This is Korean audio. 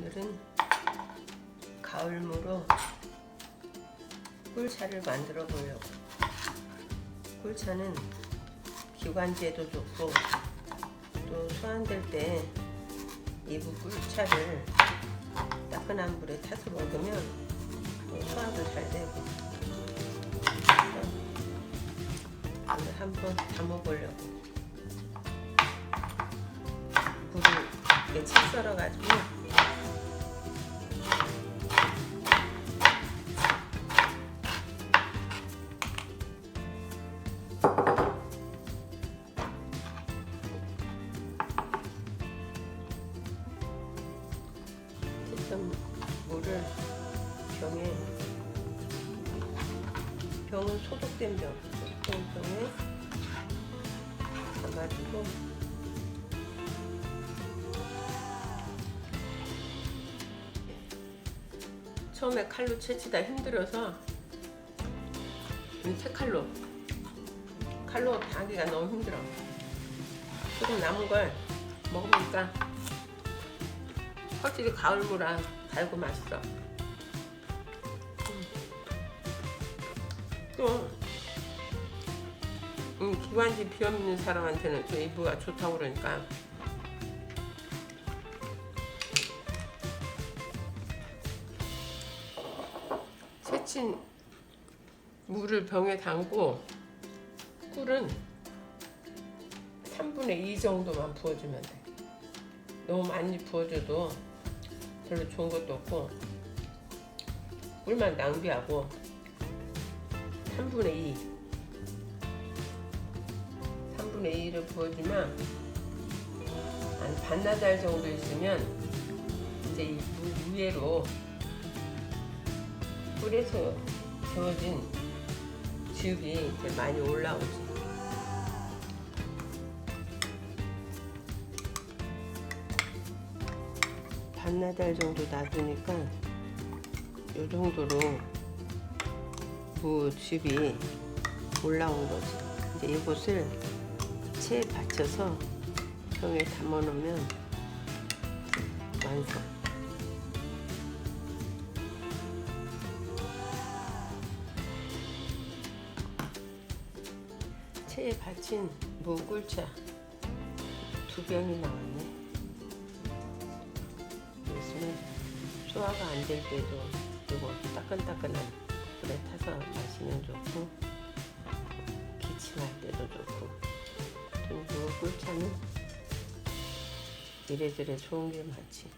오늘은 가을무로 꿀차를 만들어 보려고. 꿀차는 기관지에도 좋고 또 소환될 때 이부 꿀차를 따끈한 물에 타서 먹으면 소화도 잘 되고. 오늘 한번 담아보려고. 물을 이렇게 채 썰어가지고 채썬 물을 병은 소독된 병에 담아주고 처음에 칼로 채치다 힘들어서 새 칼로 하기가 너무 힘들어. 조금 남은 걸 먹으니까 확실히 가을무라 달고 맛있어. 또 기관지 비염 있는 사람한테는 또 이부가 좋다고 그러니까 채친 물을 병에 담고 꿀은 3분의 2 정도만 부어주면 돼. 너무 많이 부어줘도 별로 좋은 것도 없고 꿀만 낭비하고 3분의 2를 부어주면 한 반나절 정도 있으면 이제 이 물 위에로 꿀에서 지워진 즙이 이제 많이 올라오지. 반나절 정도 놔두니까 이 정도로 즙이 올라온 거지. 이제 이것을 체에 받쳐서 병에 담아 놓으면 완성. 체에 받친 무꿀차 2병이 나왔네. 있으면 소화가 안 될 때도 이거 따끈따끈한 물에 타서 마시면 좋고 기침할 때도 좋고. 꿀차는 이래저래 좋은 게 많지.